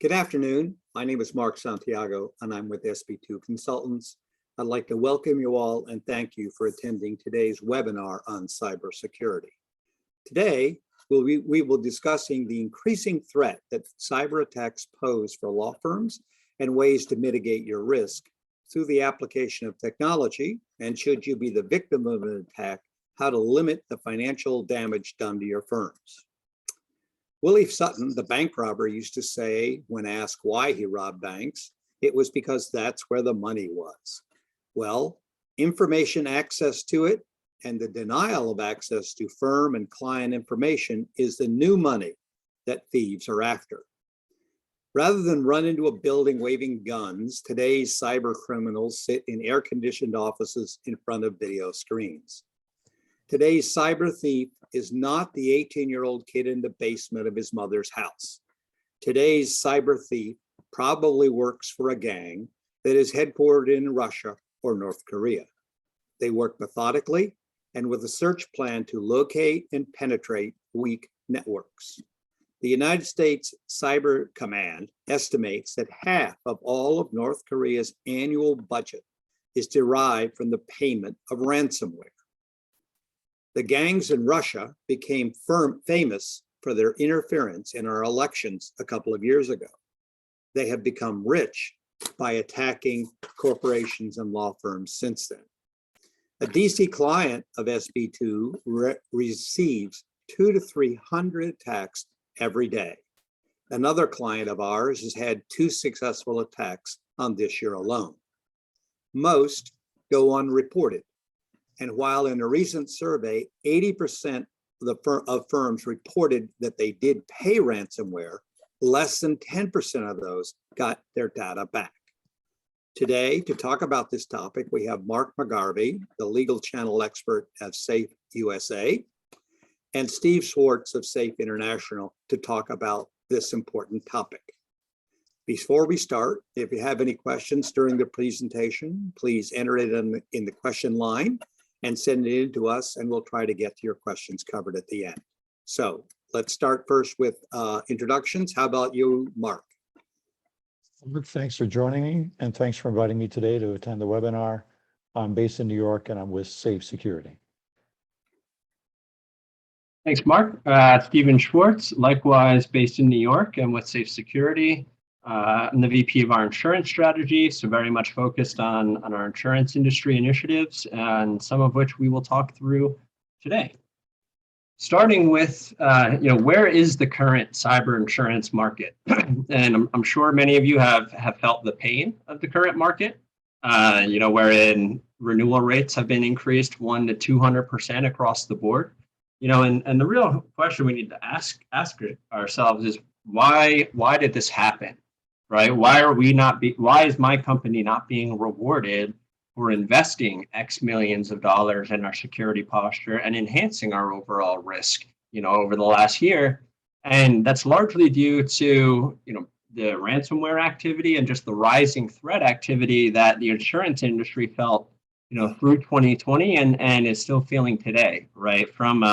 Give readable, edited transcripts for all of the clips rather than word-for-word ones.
Good afternoon. My name is Mark Santiago, and I'm with SB2 Consultants. I'd like to welcome you all and thank you for attending today's webinar on cybersecurity. Today, we will be discussing the increasing threat that cyber attacks pose for law firms and ways to mitigate your risk through the application of technology, and should you be the victim of an attack, how to limit the financial damage done to your firms. Willie Sutton, the bank robber, used to say when asked why he robbed banks, it was because that's where the money was. Well, information access to it and the denial of access to firm and client information is the new money that thieves are after. Rather than run into a building waving guns, today's cyber criminals sit in air-conditioned offices in front of video screens. Today's cyber thief is not the 18-year-old kid in the basement of his mother's house. Today's cyber thief probably works for a gang that is headquartered in Russia or North Korea. They work methodically and with a search plan to locate and penetrate weak networks. The United States Cyber Command estimates that half of all of North Korea's annual budget is derived from the payment of ransomware. The gangs in Russia became famous for their interference in our elections a couple of years ago. They have become rich by attacking corporations and law firms since then. A DC client of SB2 receives 200 to 300 attacks every day. Another client of ours has had 2 successful attacks on this year alone. Most go unreported. And while in a recent survey, 80% of firms reported that they did pay ransomware, less than 10% of those got their data back. Today, to talk about this topic, we have Mark McGarvey, the legal channel expert at Safe USA, and Steve Schwartz of Safe International to talk about this important topic. Before we start, if you have any questions during the presentation, please enter it in the question line and send it in to us, and we'll try to get to your questions covered at the end. So let's start first with introductions. How about you, Mark? Thanks for joining me, and thanks for inviting me today to attend the webinar. I'm based in New York, and I'm with Safe Security. Thanks, Mark. Steven Schwartz, likewise based in New York and with Safe Security. I'm the VP of our insurance strategy, so very much focused on our insurance industry initiatives, and some of which we will talk through today. Starting with, where is the current cyber insurance market? And I'm sure many of you have felt the pain of the current market, wherein renewal rates have been increased 100% to 200% across the board. And the real question we need to ask ourselves is why did this happen, right? Why is my company not being rewarded for investing X millions of dollars in our security posture and enhancing our overall risk, over the last year? And that's largely due to, the ransomware activity and just the rising threat activity that the insurance industry felt, through 2020 and is still feeling today, right? From,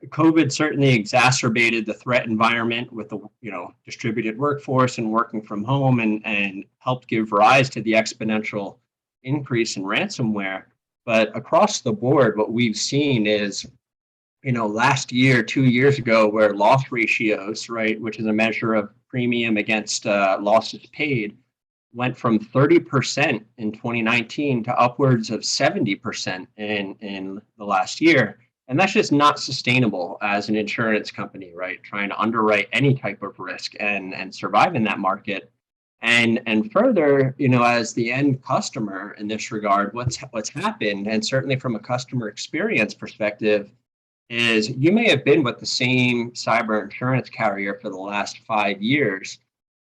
COVID certainly exacerbated the threat environment with the, distributed workforce and working from home and helped give rise to the exponential increase in ransomware. But across the board, what we've seen is, last year, 2 years ago, where loss ratios, right, which is a measure of premium against losses paid, went from 30% in 2019 to upwards of 70% in the last year. And that's just not sustainable as an insurance company, right? Trying to underwrite any type of risk and survive in that market. And further, as the end customer in this regard, what's happened, and certainly from a customer experience perspective, is you may have been with the same cyber insurance carrier for the last 5 years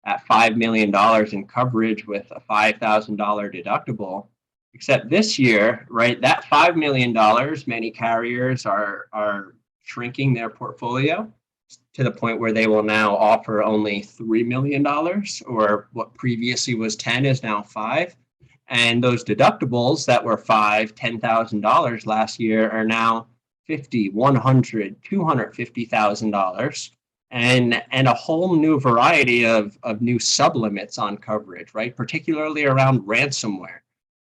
at $5 million in coverage with a $5,000 deductible. Except this year, right, that $5 million, many carriers are shrinking their portfolio to the point where they will now offer only $3 million, or what previously was 10 is now 5. And those deductibles that were $5,000, $10,000 last year are now $50,000, $100,000, $250,000. and a whole new variety of new sublimits on coverage, right? Particularly around ransomware,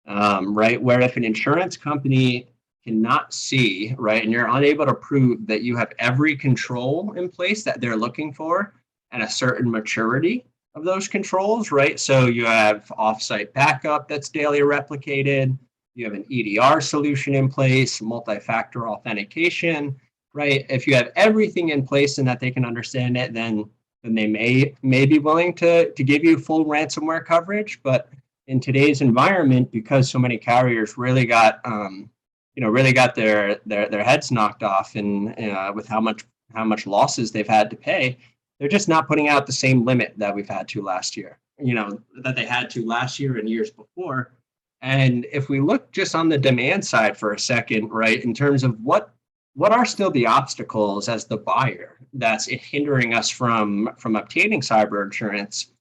right? Where if an insurance company cannot see, right, and you're unable to prove that you have every control in place that they're looking for and a certain maturity of those controls, right? So you have offsite backup that's daily replicated, you have an EDR solution in place, multi-factor authentication, right? If you have everything in place and that they can understand it, then they may be willing to give you full ransomware coverage. But in today's environment, because so many carriers really got really got their heads knocked off and with how much losses they've had to pay, they're just not putting out the same limit that we've had to last year, that they had to last year and years before. And if we look just on the demand side for a second, right, in terms of what are still the obstacles as the buyer that's hindering us from obtaining cyber insurance,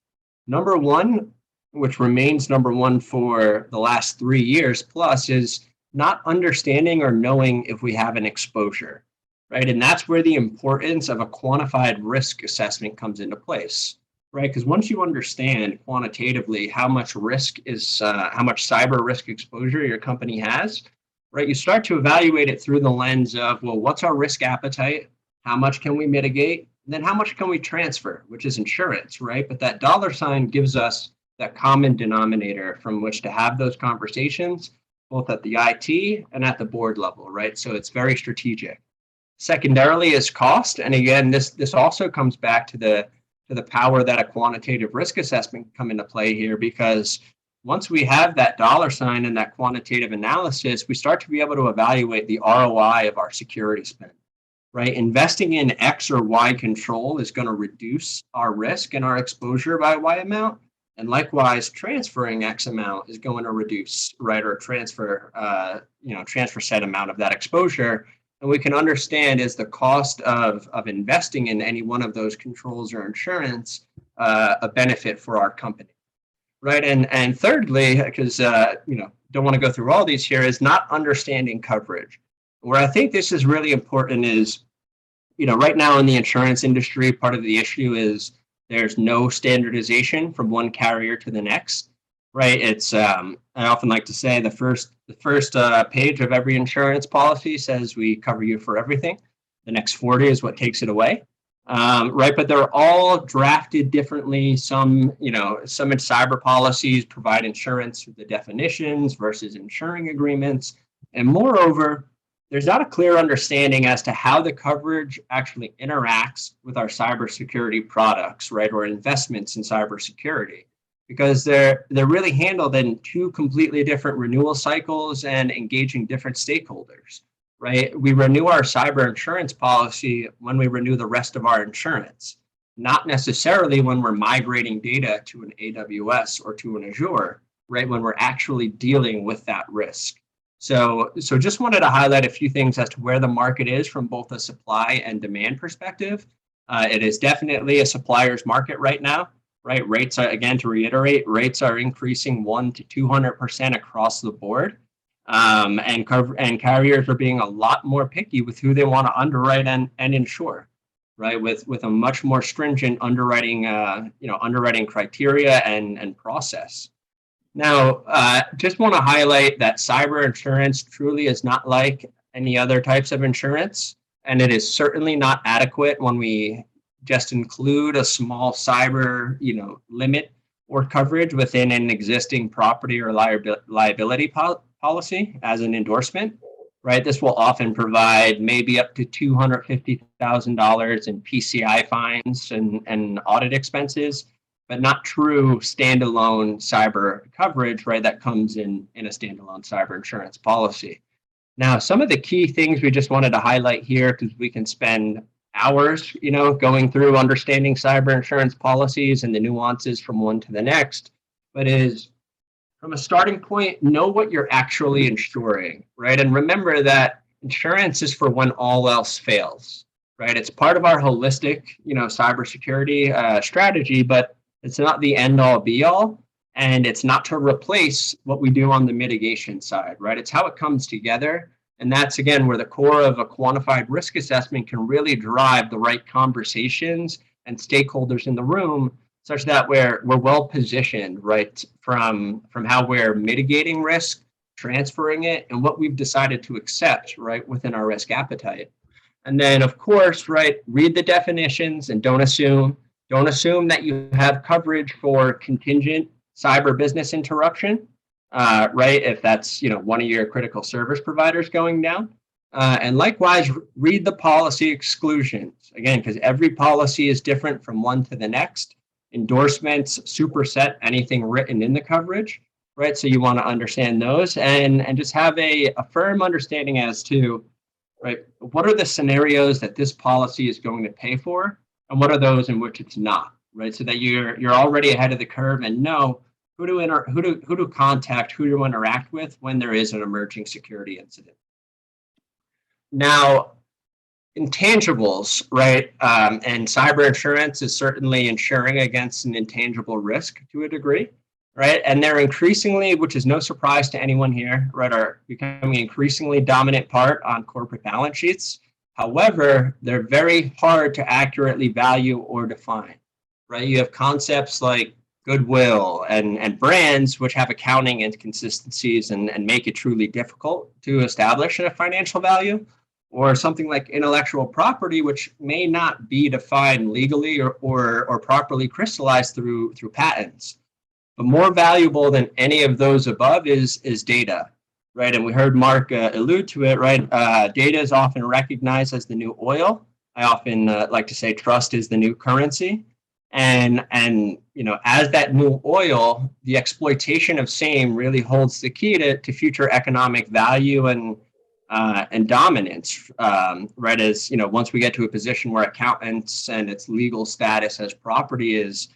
number one, which remains number one for the last 3 years plus, is not understanding or knowing if we have an exposure, right? And that's where the importance of a quantified risk assessment comes into place, right? Because once you understand quantitatively how much risk is, how much cyber risk exposure your company has, right, you start to evaluate it through the lens of, well, what's our risk appetite? How much can we mitigate? And then how much can we transfer, which is insurance, right? But that dollar sign gives us that common denominator from which to have those conversations, both at the IT and at the board level, right? So it's very strategic. Secondarily is cost. And again, this also comes back to the power that a quantitative risk assessment come into play here, because once we have that dollar sign and that quantitative analysis, we start to be able to evaluate the ROI of our security spend, right? Investing in X or Y control is going to reduce our risk and our exposure by Y amount. And likewise, transferring X amount is going to reduce, right, or transfer said amount of that exposure. And we can understand, is the cost of investing in any one of those controls or insurance a benefit for our company, right? And thirdly, because don't want to go through all these here, is not understanding coverage. Where I think this is really important is, right now in the insurance industry, part of the issue is there's no standardization from one carrier to the next, right? It's I often like to say the first page of every insurance policy says we cover you for everything. The next 40 is what takes it away, right? But they're all drafted differently. Some in cyber policies provide insurance through the definitions versus insuring agreements, and moreover, there's not a clear understanding as to how the coverage actually interacts with our cybersecurity products, right, or investments in cybersecurity, because they're really handled in two completely different renewal cycles and engaging different stakeholders, right? We renew our cyber insurance policy when we renew the rest of our insurance, not necessarily when we're migrating data to an AWS or to an Azure, right, when we're actually dealing with that risk. So just wanted to highlight a few things as to where the market is from both a supply and demand perspective. It is definitely a supplier's market right now, right? Rates are, again, to reiterate, rates are increasing 100% to 200% across the board. And carriers are being a lot more picky with who they want to underwrite and insure, right? With a much more stringent underwriting criteria and process. Now, just want to highlight that cyber insurance truly is not like any other types of insurance, and it is certainly not adequate when we just include a small cyber, limit or coverage within an existing property or liability policy as an endorsement, right? This will often provide maybe up to $250,000 in PCI fines and audit expenses, but not true standalone cyber coverage, right, that comes in a standalone cyber insurance policy. Now, some of the key things we just wanted to highlight here, because we can spend hours, going through understanding cyber insurance policies and the nuances from one to the next, but is from a starting point, know what you're actually insuring, right? And remember that insurance is for when all else fails, right? It's part of our holistic, cybersecurity strategy, but it's not the end all be all, and it's not to replace what we do on the mitigation side, right? It's how it comes together And that's, again, where the core of a quantified risk assessment can really drive the right conversations and stakeholders in the room, such that we're well positioned, right, from how we're mitigating risk, transferring it, and what we've decided to accept, right, within our risk appetite. And then, of course, right, read the definitions and don't assume that you have coverage for contingent cyber business interruption, right, if that's, one of your critical service providers going down. And likewise, read the policy exclusions, again, because every policy is different from one to the next. Endorsements superset anything written in the coverage, right? So you want to understand those and just have a firm understanding as to, right, what are the scenarios that this policy is going to pay for, and what are those in which it's not, right? So that you're already ahead of the curve and know who to contact, who to interact with when there is an emerging security incident. Now, intangibles, right, and cyber insurance is certainly insuring against an intangible risk to a degree, right? And they're increasingly, which is no surprise to anyone here, right, are becoming increasingly dominant part on corporate balance sheets. However, they're very hard to accurately value or define, right? You have concepts like goodwill and brands, which have accounting inconsistencies and make it truly difficult to establish a financial value, or something like intellectual property, which may not be defined legally or properly crystallized through patents. But more valuable than any of those above is data, right? And we heard Mark allude to it, right? Data is often recognized as the new oil. I often like to say trust is the new currency. And as that new oil, the exploitation of same really holds the key to future economic value and dominance, right? As once we get to a position where accountants and its legal status as property is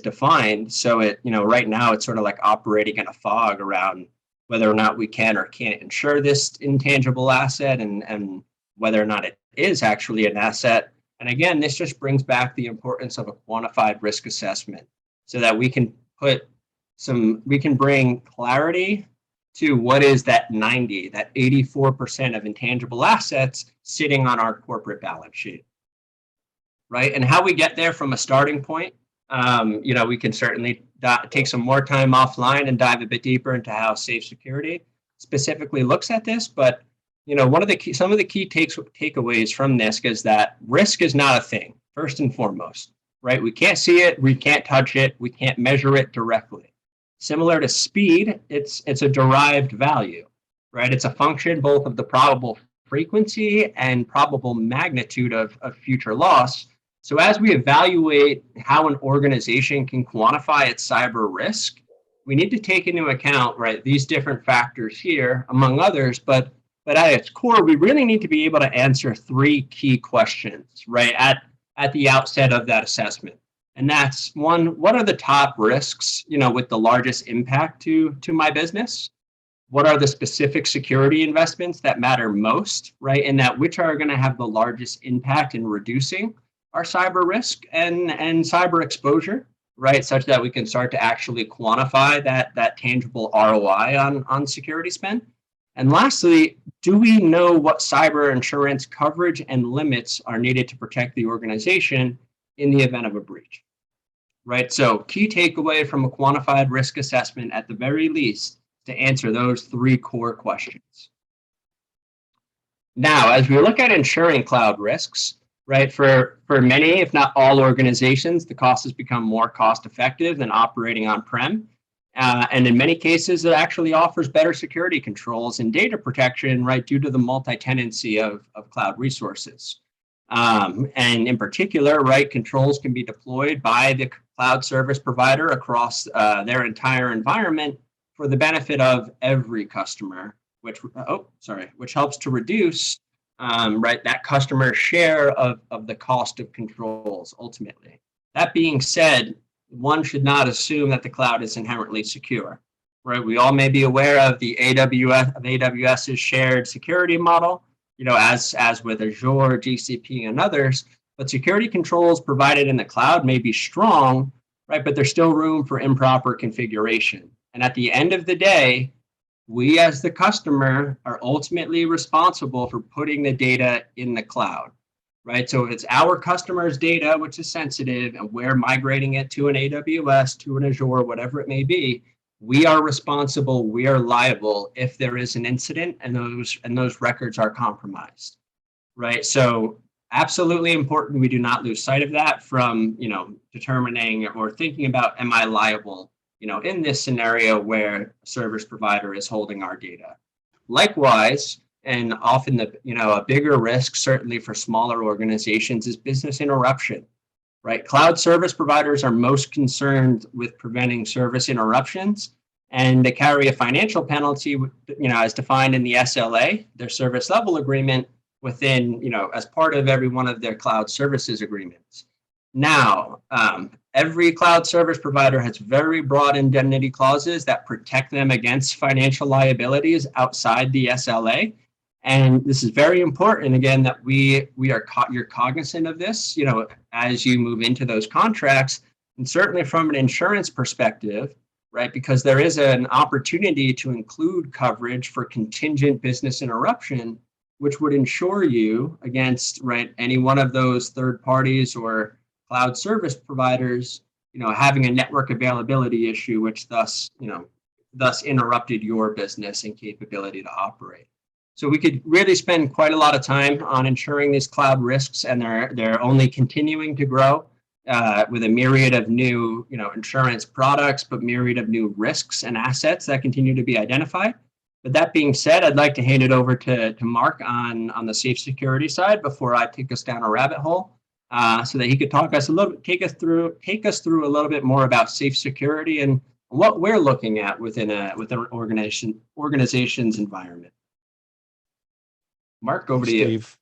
defined. So it, right now it's sort of like operating in a fog around whether or not we can or can't insure this intangible asset and whether or not it is actually an asset. And again, this just brings back the importance of a quantified risk assessment so that we can bring clarity to what is that 84% of intangible assets sitting on our corporate balance sheet, right? And how we get there from a starting point, we can certainly take some more time offline and dive a bit deeper into how Safe Security specifically looks at this. But some of the key takeaways from this is that risk is not a thing, first and foremost, right? We can't see it, we can't touch it, we can't measure it directly. Similar to speed, it's a derived value, right? It's a function both of the probable frequency and probable magnitude of future loss. So as we evaluate how an organization can quantify its cyber risk, we need to take into account, right, these different factors here, among others, but at its core, we really need to be able to answer three key questions, right, at the outset of that assessment. And that's one, what are the top risks, with the largest impact to my business? What are the specific security investments that matter most, right? And that which are going to have the largest impact in reducing our cyber risk and cyber exposure, right? Such that we can start to actually quantify that tangible ROI on security spend. And lastly, do we know what cyber insurance coverage and limits are needed to protect the organization in the event of a breach? Right, so key takeaway from a quantified risk assessment, at the very least, to answer those three core questions. Now, as we look at insuring cloud risks, right, for many, if not all organizations, the cost has become more cost effective than operating on-prem. And in many cases, it actually offers better security controls and data protection, right, due to the multi-tenancy of cloud resources. And in particular, right, controls can be deployed by the cloud service provider across their entire environment for the benefit of every customer, which helps to reduce right, that customer share of the cost of controls ultimately. That being said, one should not assume that the cloud is inherently secure, right? We all may be aware of the AWS's shared security model, as with Azure, GCP, and others, but security controls provided in the cloud may be strong, right? But there's still room for improper configuration. And at the end of the day, We as the customer are ultimately responsible for putting the data in the cloud, right? So if it's our customer's data, which is sensitive, and we're migrating it to an AWS, to an Azure, whatever it may be, we are responsible, we are liable if there is an incident and those records are compromised, right? So absolutely important. We do not lose sight of that from, determining or thinking about, am I liable, in this scenario where a service provider is holding our data. Likewise, and often a bigger risk, certainly for smaller organizations, is business interruption, right? Cloud service providers are most concerned with preventing service interruptions, and they carry a financial penalty, as defined in the SLA, their service level agreement, within, as part of every one of their cloud services agreements. Now, every cloud service provider has very broad indemnity clauses that protect them against financial liabilities outside the SLA. And this is very important, again, that you're cognizant of this, as you move into those contracts, and certainly from an insurance perspective, right? Because there is an opportunity to include coverage for contingent business interruption, which would insure you against, right, any one of those third parties or cloud service providers, having a network availability issue, which thus interrupted your business and capability to operate. So we could really spend quite a lot of time on ensuring these cloud risks, and they're only continuing to grow with a myriad of new, insurance products, but myriad of new risks and assets that continue to be identified. But that being said, I'd like to hand it over to Mark on the safe security side before I take us down a rabbit hole, so that he could take us through a little bit more about safe security and what we're looking at within an organization's environment. Mark, over to you. Steve.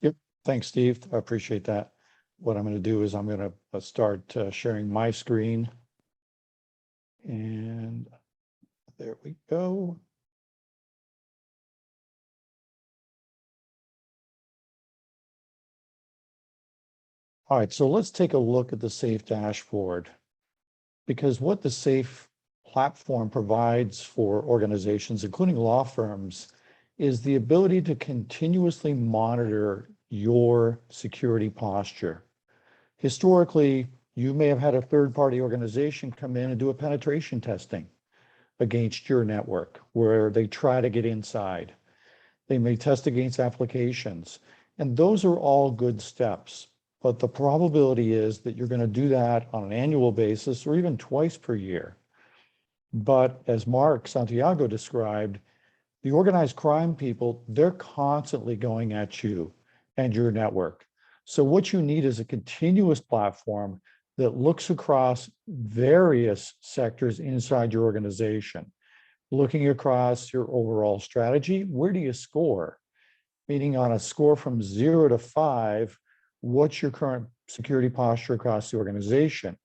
Yep. Thanks, Steve. I appreciate that. What I'm going to do is I'm going to start sharing my screen. And there we go. All right, so let's take a look at the SAFE dashboard, because what the SAFE platform provides for organizations, including law firms, is the ability to continuously monitor your security posture. Historically, you may have had a third-party organization come in and do a penetration testing against your network, where they try to get inside. They may test against applications, and those are all good steps. But the probability is that you're going to do that on an annual basis or even twice per year. But as Mark Santiago described, the organized crime people, they're constantly going at you and your network. So what you need is a continuous platform that looks across various sectors inside your organization, looking across your overall strategy. Where do you score? Meaning on a score from 0 to 5, what's your current security posture across the organization?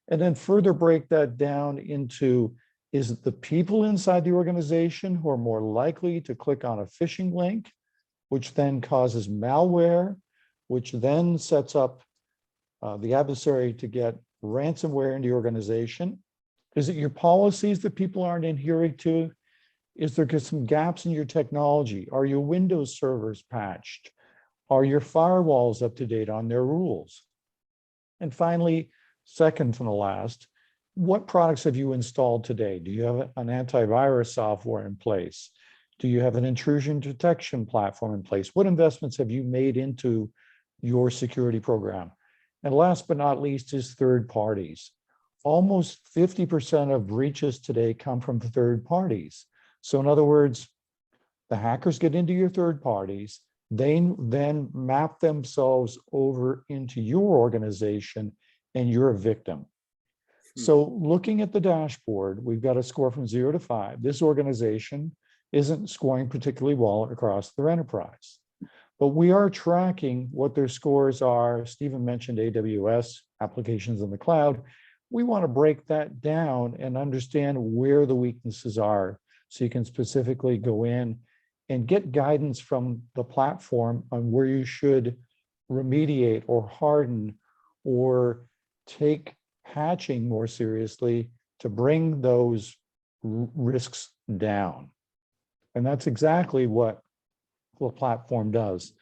And then further break that down into, is it the people inside the organization who are more likely to click on a phishing link, which then causes malware, which then sets up the adversary to get ransomware into your organization? Is it your policies that people aren't adhering to? Is there some gaps in your technology? Are your Windows servers patched? Are your firewalls up to date on their rules? And finally, second from the last, what products have you installed today? Do you have an antivirus software in place? Do you have an intrusion detection platform in place? What investments have you made into your security program? And last but not least is third parties. Almost 50% of breaches today come from third parties. So in other words, the hackers get into your third parties, they then map themselves over into your organization, and you're a victim. So looking at the dashboard, we've got a score from 0 to 5. This organization isn't scoring particularly well across their enterprise, but we are tracking what their scores are. Stephen mentioned AWS, applications in the cloud. We want to break that down and understand where the weaknesses are, so you can specifically go in and get guidance from the platform on where you should remediate or harden or take patching more seriously to bring those risks down. And that's exactly what the platform does.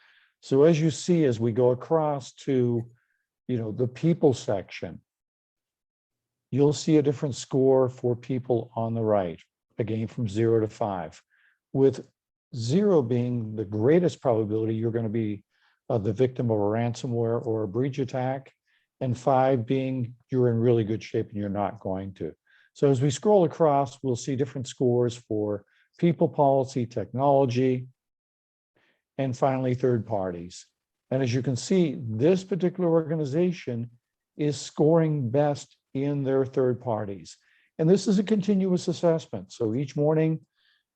So as you see, as we go across to, the people section, you'll see a different score for people on the right, again, from 0 to 5, with 0 being the greatest probability you're going to be the victim of a ransomware or a breach attack, and 5 being you're in really good shape and you're not going to. So as we scroll across, we'll see different scores for people, policy, technology, and finally third parties. And as you can see, this particular organization is scoring best in their third parties. And this is a continuous assessment. So each morning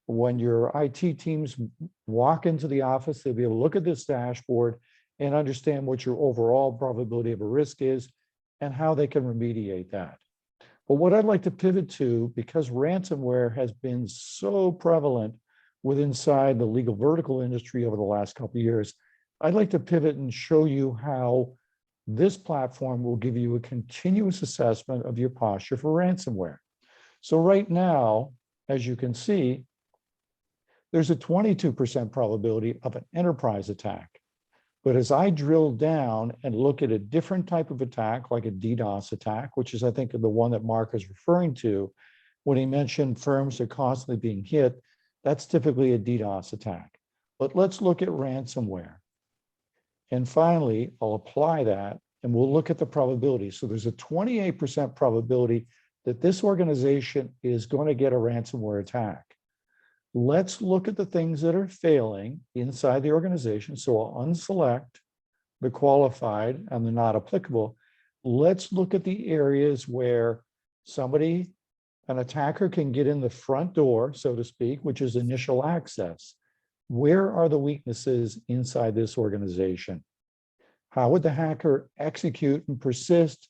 when your IT teams walk into the office, they'll be able to look at this dashboard and understand what your overall probability of a risk is and how they can remediate that. But what I'd like to pivot to, because ransomware has been so prevalent inside the legal vertical industry over the last couple of years, I'd like to pivot and show you how this platform will give you a continuous assessment of your posture for ransomware. So right now, as you can see, there's a 22% probability of an enterprise attack. But as I drill down and look at a different type of attack, like a DDoS attack, which is, I think, the one that Mark is referring to, when he mentioned firms are constantly being hit, that's typically a DDoS attack. But let's look at ransomware. And finally, I'll apply that and we'll look at the probability. So there's a 28% probability that this organization is going to get a ransomware attack. Let's look at the things that are failing inside the organization. So I'll unselect the qualified and the not applicable. Let's look at the areas where an attacker can get in the front door, so to speak, which is initial access. Where are the weaknesses inside this organization? How would the hacker execute and persist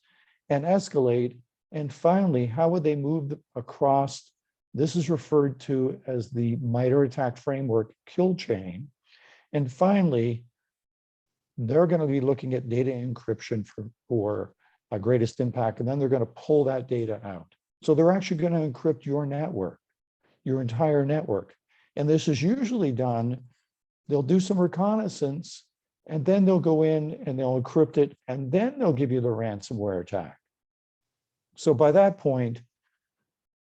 and escalate? And finally, how would they move across? This is referred to as the MITRE ATT&CK framework kill chain. And finally, they're going to be looking at data encryption for a greatest impact, and then they're going to pull that data out. So they're actually going to encrypt your network, your entire network. And this is usually done, they'll do some reconnaissance, and then they'll go in and they'll encrypt it, and then they'll give you the ransomware attack. So by that point,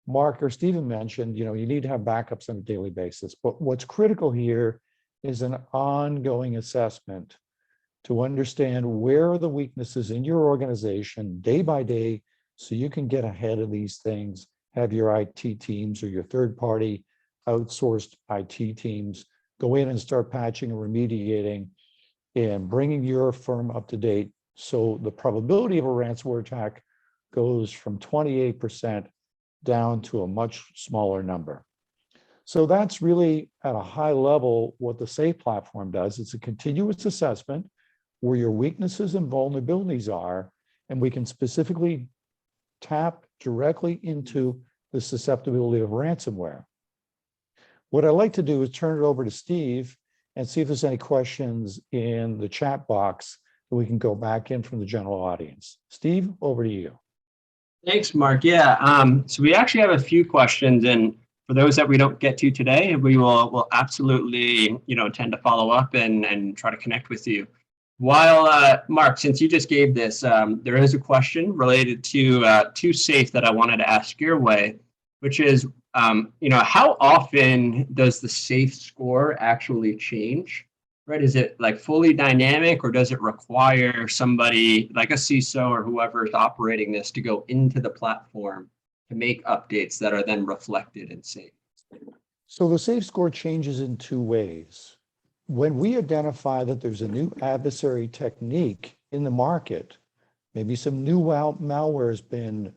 Mark or Stephen mentioned, you need to have backups on a daily basis. But what's critical here is an ongoing assessment to understand where are the weaknesses in your organization day by day, so you can get ahead of these things, have your IT teams or your third-party outsourced IT teams go in and start patching and remediating and bringing your firm up to date. So the probability of a ransomware attack goes from 28% down to a much smaller number. So that's really at a high level what the SAFE platform does. It's a continuous assessment where your weaknesses and vulnerabilities are, and we can specifically tap directly into the susceptibility of ransomware. What I'd like to do is turn it over to Steve and see if there's any questions in the chat box that we can go back in from the general audience. Steve, over to you. Thanks, Mark. Yeah, so we actually have a few questions, and for those that we don't get to today, we'll absolutely intend to follow up and try to connect with you. While Mark, since you just gave this, there is a question related to SAFE that I wanted to ask your way, which is, how often does the SAFE score actually change? Right? Is it like fully dynamic, or does it require somebody like a CISO or whoever is operating this to go into the platform to make updates that are then reflected in SAFE? So the SAFE score changes in two ways. When we identify that there's a new adversary technique in the market, maybe some new malware has been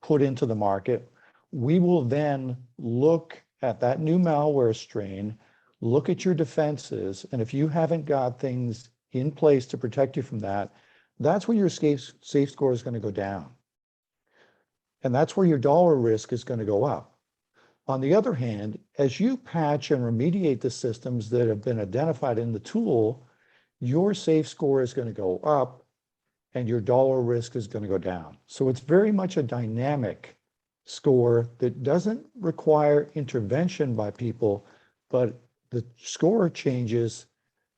put into the market, we will then look at that new malware strain, look at your defenses, and if you haven't got things in place to protect you from that, that's where your SAFE score is going to go down. And that's where your dollar risk is going to go up. On the other hand, as you patch and remediate the systems that have been identified in the tool, your SAFE score is going to go up and your dollar risk is going to go down. So it's very much a dynamic score that doesn't require intervention by people, but the score changes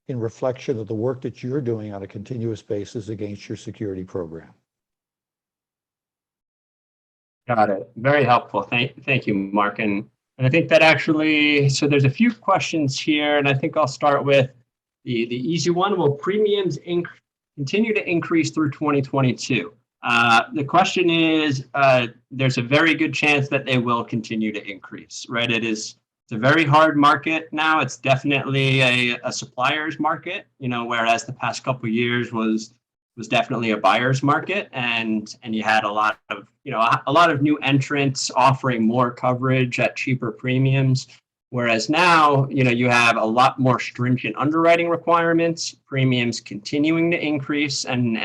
in reflection of the work that you're doing on a continuous basis against your security program. Got it. Very helpful. Thank you, Mark. And I think that actually, so there's a few questions here, and I think I'll start with the easy one. Will premiums continue to increase through 2022? The question is, there's a very good chance that they will continue to increase, right? It's a very hard market now. It's definitely a supplier's market, whereas the past couple of years was definitely a buyer's market, and you had a lot of new entrants offering more coverage at cheaper premiums. Whereas now, you have a lot more stringent underwriting requirements, premiums continuing to increase, and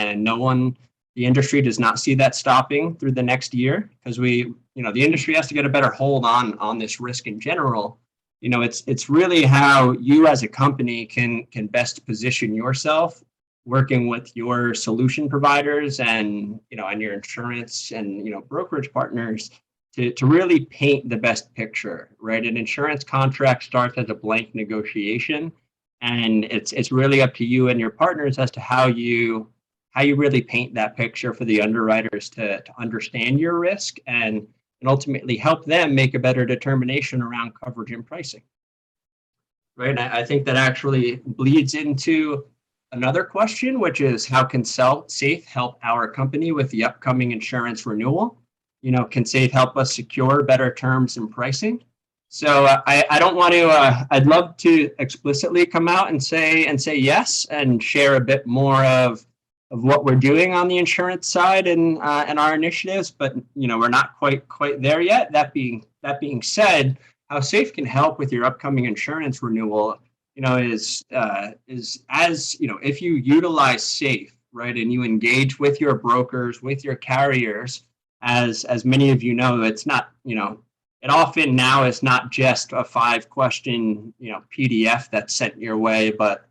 the industry does not see that stopping through the next year, because the industry has to get a better hold on this risk in general. It's really how you as a company can best position yourself, working with your solution providers and your insurance and brokerage partners to really paint the best picture, right? An insurance contract starts as a blank negotiation, and it's really up to you and your partners as to how you really paint that picture for the underwriters to understand your risk and ultimately help them make a better determination around coverage and pricing. Right. And I think that actually bleeds into another question, which is how can SAFE help our company with the upcoming insurance renewal? Can SAFE help us secure better terms and pricing? So I don't want to, I'd love to explicitly come out and say yes, and share a bit more of what we're doing on the insurance side and our initiatives, but we're not quite there yet. That being said, how SAFE can help with your upcoming insurance renewal, is as if you utilize SAFE, right, and you engage with your brokers, with your carriers, as many of you know, it's not, it often now is not just a 5-question, PDF that's sent your way, but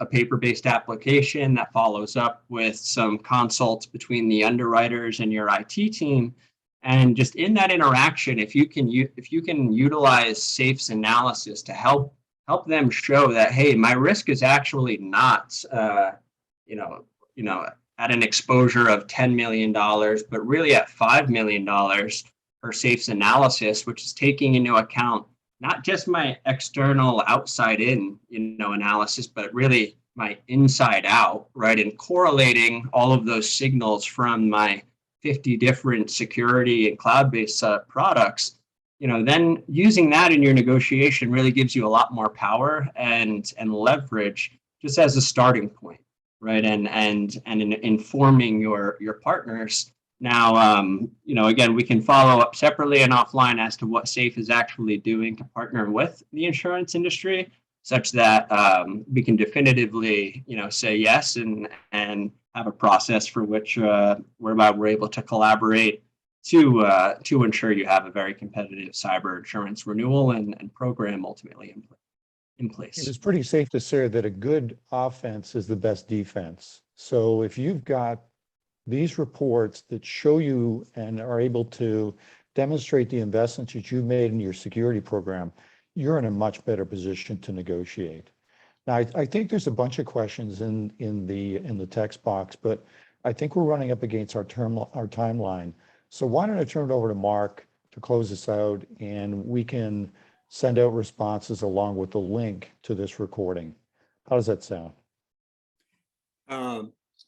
a paper-based application that follows up with some consults between the underwriters and your IT team. And just in that interaction, if you can utilize SAFE's analysis to help them show that, hey, my risk is actually not, at an exposure of $10 million, but really at $5 million for SAFE's analysis, which is taking into account not just my external outside in, analysis, but really my inside out, right? And correlating all of those signals from my 50 different security and cloud-based products, then using that in your negotiation really gives you a lot more power and leverage just as a starting point, right? And in informing your partners. Now, again, we can follow up separately and offline as to what SAFE is actually doing to partner with the insurance industry, such that we can definitively, say yes and have a process for which whereby we're able to collaborate to ensure you have a very competitive cyber insurance renewal and program ultimately in place. It is pretty safe to say that a good offense is the best defense. So if you've got these reports that show you and are able to demonstrate the investments that you've made in your security program, you're in a much better position to negotiate. Now, I think there's a bunch of questions in the text box, but I think we're running up against our timeline. So why don't I turn it over to Mark to close this out, and we can send out responses along with the link to this recording. How does that sound?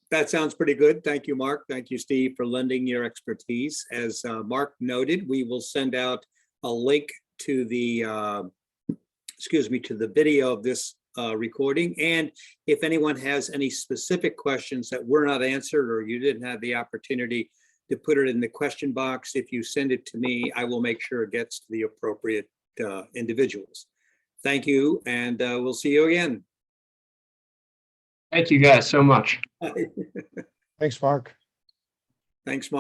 That sounds pretty good. Thank you, Mark. Thank you, Steve, for lending your expertise. As Mark noted, we will send out a link to the, to the video of this recording. And if anyone has any specific questions that were not answered or you didn't have the opportunity to put it in the question box, if you send it to me, I will make sure it gets to the appropriate individuals. Thank you, and we'll see you again. Thank you guys so much. Thanks, Mark. Thanks, Mark.